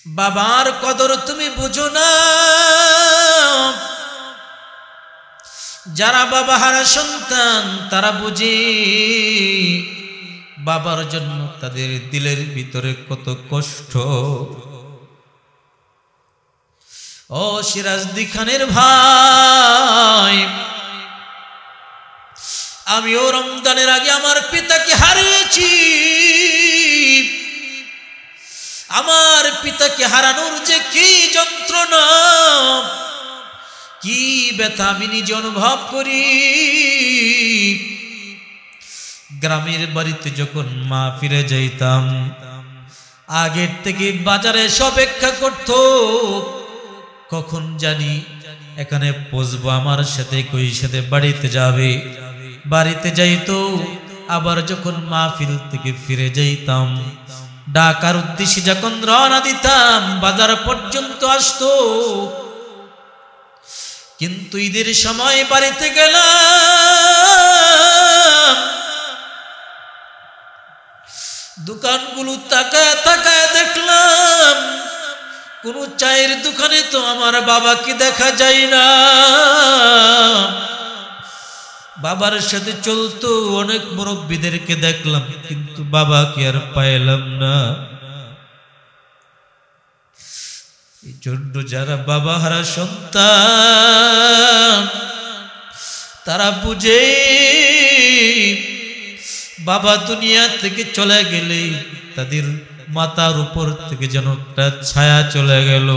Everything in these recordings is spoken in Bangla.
বাবার কদর তুমি বুঝো না। যারা বাবা হারা সন্তান তারা বুঝে বাবার জন্য তাদের দিলের ভিতরে কত কষ্ট। ও সিরাজদি খানের ভাই, আমিও রমজানের আগে আমার পিতাকে হারিয়েছি। আমার পিতাকে হারানোর যে কি যন্ত্রণা, কি ব্যথা আমি নিজে অনুভব করি। গ্রামের বাড়িতে যখন মা ফিরে যাইতাম, আগের থেকে বাজারে সব অপেক্ষা করত, কখন জানি এখানে পৌঁছবো, আমার সাথে কই সাথে বাড়িতে যাবে। বাড়িতে যাইতো, আবার যখন মাহফিল থেকে ফিরে যাইতাম, ডাকার উদ্দেশ্যে যখন রওনা দিতাম, বাজার পর্যন্ত আসতো। কিন্তু ঈদের সময় বাড়িতে গেলাম, দোকানগুলো তাকায় তাকায় দেখলাম কোন চায়ের দোকানে তো আমার বাবাকে দেখা যায় না। বাবার সাথে চলতো অনেক মুরব্বীদেরকে দেখলাম, কিন্তু বাবাকে আর পাইলাম না। এই জন্য যারা বাবা হারা সন্তান তারা বুঝে বাবা দুনিয়া থেকে চলে গেলে তাদের মাথার উপর থেকে যেন একটা ছায়া চলে গেল।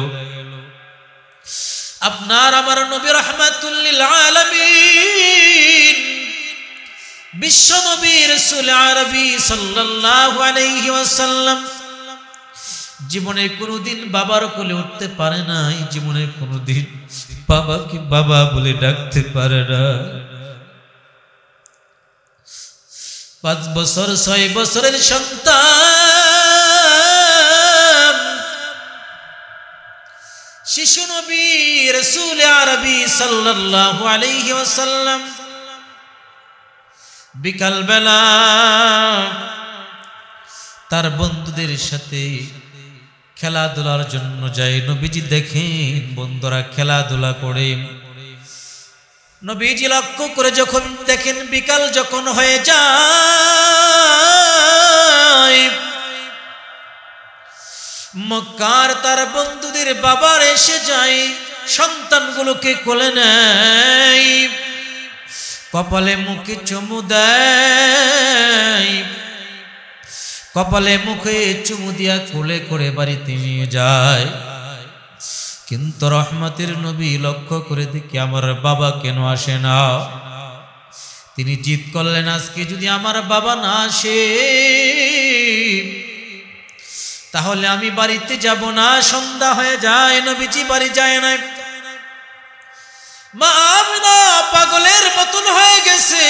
আপনার আমার নবী রাহমাতুল লিল আলামিন বিশ্ব নবী রাসূল আরবী সাল্লাল্লাহু আলাইহি ওয়াসাল্লাম জীবনে কোনোদিন বাবার কোলে উঠতে পারে নাই, জীবনে কোনোদিন বাবাকে বাবা বলে ডাকতে পারে না। 5 বছর 6 বছরের সন্তান শিশু নবী রাসূল আরবী সাল্লাল্লাহু আলাইহি ওয়াসাল্লাম বিকাল বেলা তার বন্ধুদের সাথে খেলাধুলার জন্য যায়। নবীজি দেখেন বন্ধুরা খেলাধুলা করে, নবীজি লক্ষ্য করে যখন দেখেন বিকাল যখন হয়ে যায়, মক্কার তার বন্ধুদের বাবার এসে যায়, সন্তানগুলোকে কোলে নেয়, কপালে মুখে চুমু দেয়, কপালে মুখে চুমু দিয়া কোলে করে বাড়িতে নিয়ে যায়। কিন্তু রহমতের নবী লক্ষ্য করে দেখি আমার বাবা কেন আসে না। তিনি জিদ করলেন, আজকে যদি আমার বাবা না আসে তাহলে আমি বাড়িতে যাব না। সন্ধ্যা হয়ে যায়, নবীজি বাড়ি যায় না। মা আমিনা পাগলের মতন হয়ে গেছে,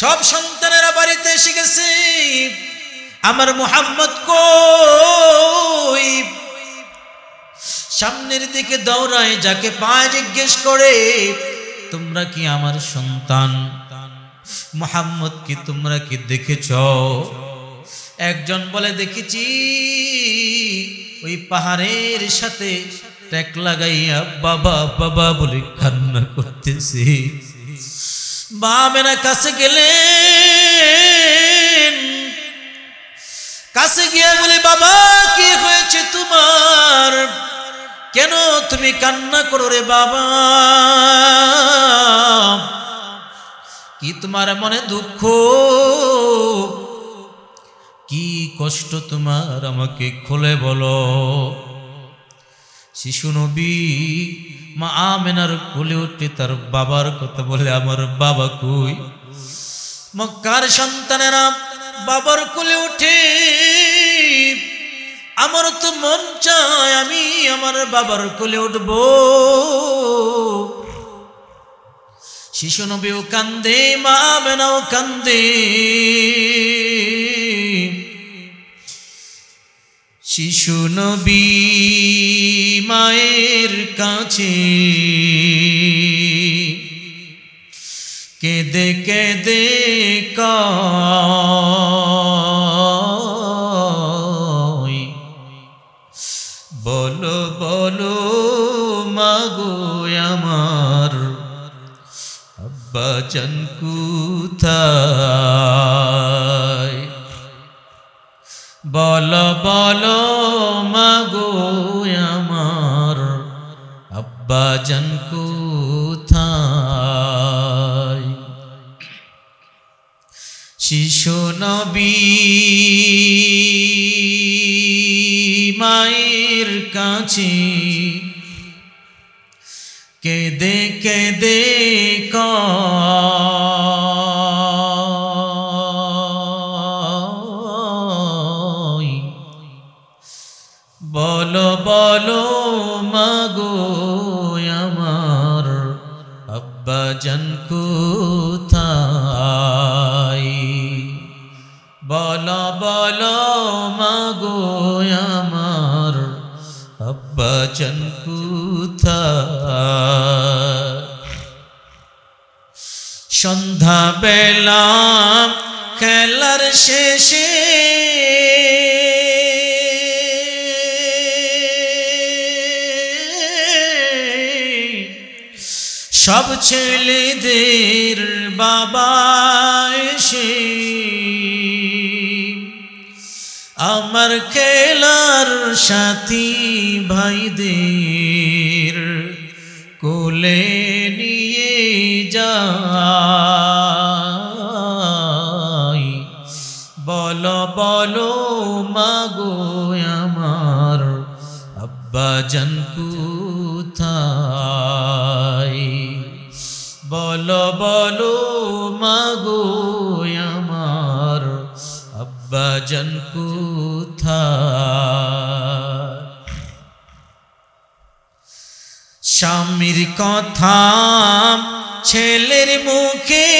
সব সন্তানেরা বাড়িতে এসে গেছে, আমার মুহাম্মদ কই? সামনের দিকে দৌড়ায়, যাকে পায় জিজ্ঞেস করে, তোমরা কি আমার সন্তান? মুহাম্মদ কি তোমরা কি দেখেছ? একজন বলে, দেখেছি, ওই পাহাড়ের সাথে ট্যাক লাগাইয়া বাবা বাবা বলে কান্না করতেছি। মা মেনা কাছে গেলেন, কাছে গিয়ে বলে, বাবা কি হয়েছে তোমার? কেন তুমি কান্না করো রে বাবা? কি তোমার মনে দুঃখ, কি কষ্ট তোমার, আমাকে খুলে বলো। শিশু নবী মা আমেনার কোলে উঠে তার বাবার কথা বলে, আমার বাবা কই? মক্কার সন্তানেরা বাবার কোলে উঠে, আমার তো মন চায় আমি আমার বাবার কোলে উঠব। শিশু নবীও কান্দে, মা আমেনাও কান্দে। শিশু নবী মায়ের কাছে কেঁদে কেঁদে কয়, আব্বাজান কোথায় বলো বলো মাগো আমার আব্বাজান কোথায় শিশু নবী মায়ের কাছে কেঁদে কেঁদে কয় বলো বলো মাগো আমার আব্বাজান কোথায় বলো বলো মাগো আমার আব্বাজান কোথায় সন্ধ্যা বেলা খেলার শেষে সব ছেলেদের বাবা এসে আমার খেলার সাথী ভাইদের কোলে নিয়ে যায় বলো বলো মাগো আমার আব্বাজান কোথায় বলো বলো মাগো আমার আব্বাজান কোথায় স্বামীর কথা ছেলের মুখে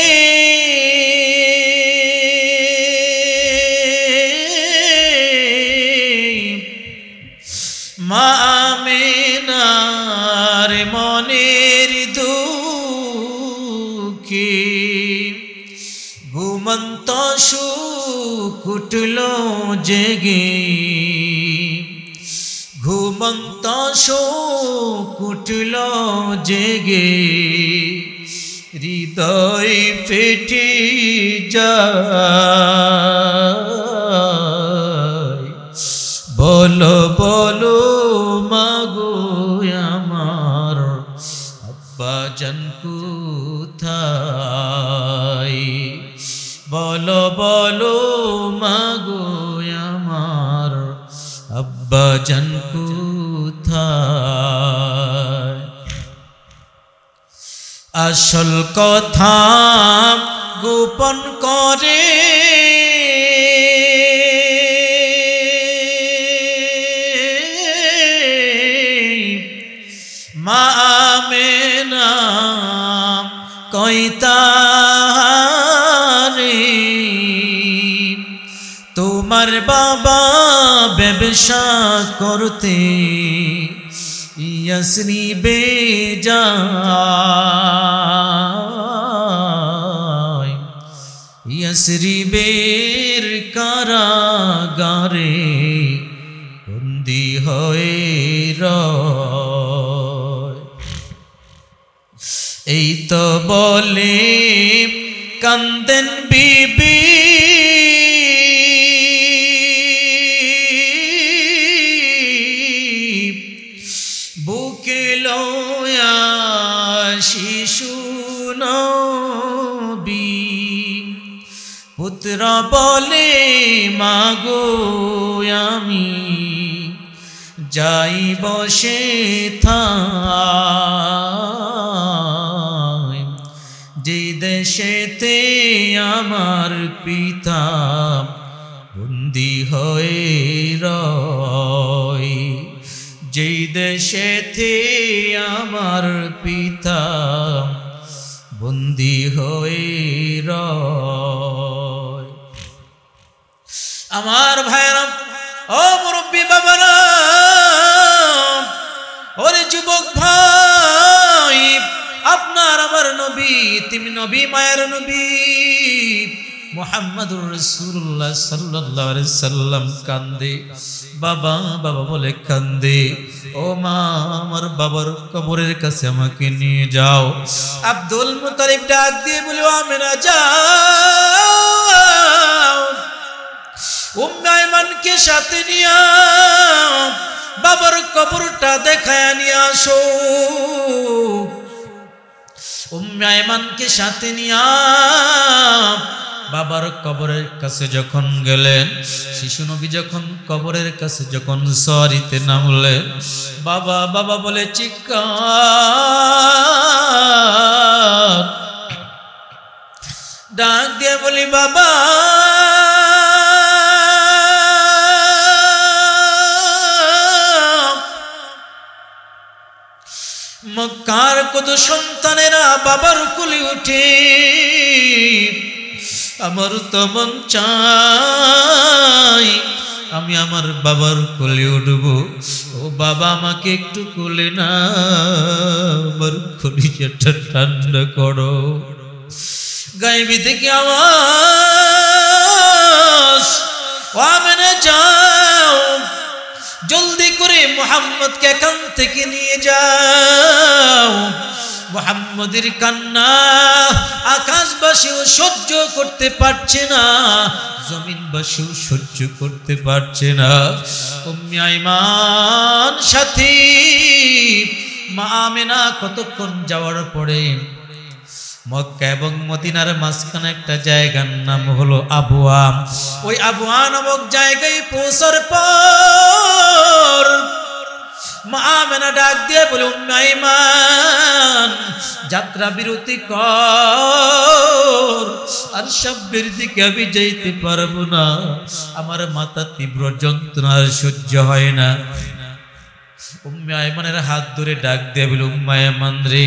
মা আমেনার মনের দুঃখে ঘুমন্ত সুখ উঠল জেগে ঘুমন্ত সুখ উঠল জেগে হৃদয় ফেটে যায় বলো বলো মাগো আমার আব্বাজান কোথায় বলো বলো মাগো আমার আব্বাজান কোথায় আসল কথা গোপন করে মা আমেনা কইতারে তোমার বাবা ব্যবসা করতে ইয়াসরিবে যায় ইয়াসরিবের কারাগারে বন্দী হয়ে রয় এই তো বলে কান্দেন বিবি বুকে লয়া শিশু নবী পুত্র বলে মাগো আমি যাই বসে থাই যে দেশেতে আমার পিতা বন্দী হয়ে রয় যেই দেশেতে আমার পিতা বন্দী হয়ে রয় আমার ভাইরা ও মুরব্বী বাবারা ওরে যুবক ভাই আপনার আমার নবী তুমি নবী মায়ের নবী মুহাম্মাদুর রাসূলুল্লাহ সাল্লাল্লাহু আলাইহি সাল্লাম কান্দে, বাবা বাবা বলে কান্দে। ও মা, আমার বাবার কবরের কাছে আমাকে নিয়ে যাও। আব্দুল মুত্তালিব ডাক দিয়ে বলে, আমেনা যাও, উম্মে আয়মানকে সাথে নিয়ে বাবার কবরটা দেখায় নিয়ে আসো। উম্মে আয়মানকে সাথে নিয়ে বাবার কবরের কাছে যখন গেলেন, শিশু নবী যখন কবরের কাছে যখন সরিতে নামলেন, বাবা বাবা বলে চিৎকার, ডাক দিয়ে বলি, বাবা মক্কার কত সন্তানেরা বাবার কোলে উঠে, আমার তো মন চাই আমি আমার বাবার কোলে উঠব। ও বাবা, আমাকে একটু কোলে না, আমার কলিজাটা ঠান্ডা করো। গায়েবী থেকে আওয়াজ, ও আমেনা যাও, জলদি করে মুহাম্মদকে এখান থেকে নিয়ে যাও। মুহাম্মদের কান্না আকাশবাসীও সহ্য করতে পারছে না, জমিনবাসীও সহ্য করতে পারছে না। উম্মে আয়মান সাথী মা আমেনা কতক্ষণ যাওয়ার পরে মক্কা এবং মদিনার মাঝখানে একটা জায়গার নাম হলো আবওয়া। ওই আবওয়া নামক জায়গায় পৌঁছার পর মা আমেনা ডাক দিয়ে বলে, উম্মে আয়মান যাত্রা বিরতি কর, আর সামনের দিকে আমি যাইতে পারবো না, আমার মাথা তীব্র যন্ত্রণার সহ্য হয় না। উম্মে আয়মানের হাত ধরে ডাক দিয়ে বলে, উম্মে আয়মান রে,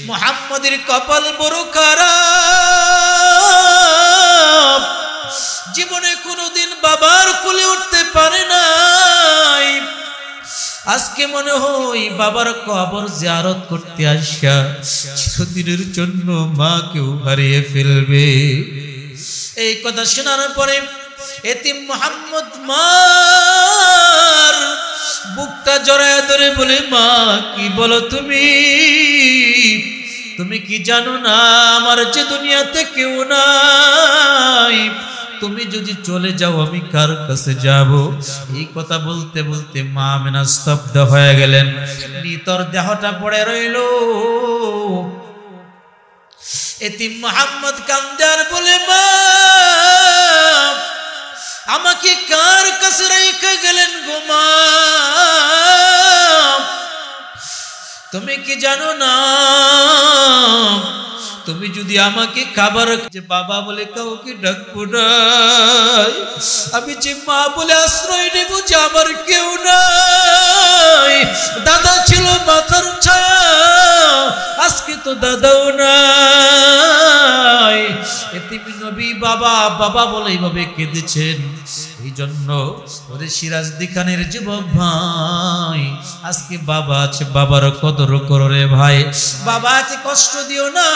মুহাম্মদের কপাল বড় খারাপ, জীবনে কোনোদিন বাবার কোলে উঠতে পারে নাই, আজকে মনে হয় বাবার কবর জিয়ারত করতে আসা চিরদিনের জন্য মাকেও হারিয়ে ফেলবে। এই কথা শোনার পরে এতিম মুহাম্মদ মার বুকটা জড়ায় ধরে বলে, মা কি বলো তুমি? তুমি কি জানো না আমার যে দুনিয়াতে কেউ নাই, তুমি যদি চলে যাও আমি কার কাছে যাব? এই কথা বলতে বলতে মা আমেনা স্তব্ধ হয়ে গেলেন, নিতর দেহটা পড়ে রইল। এতিম মুহাম্মদ কান্দার বলে, মা আমাকে কার কাছে রেখে গেলেন গো মা? তুমি কি জানো না তুমি যদি আমাকে খাবার যে বাবা বলে কাউকে ডাকবো না, আমি যে মা বলে আশ্রয় নেব যে আমার কেউ নাই। দাদা ছিল মাথার ছায়া, আজকে তো দাদাও নাই। এতিম নবী বাবা বাবা বলে এইভাবে কেঁদেছেন। এই জন্য ওদের সিরাজদি খানের যুবক ভাই, আজকে বাবা আছে, বাবার কদর করো রে ভাই, বাবা আছে কষ্ট দিও না।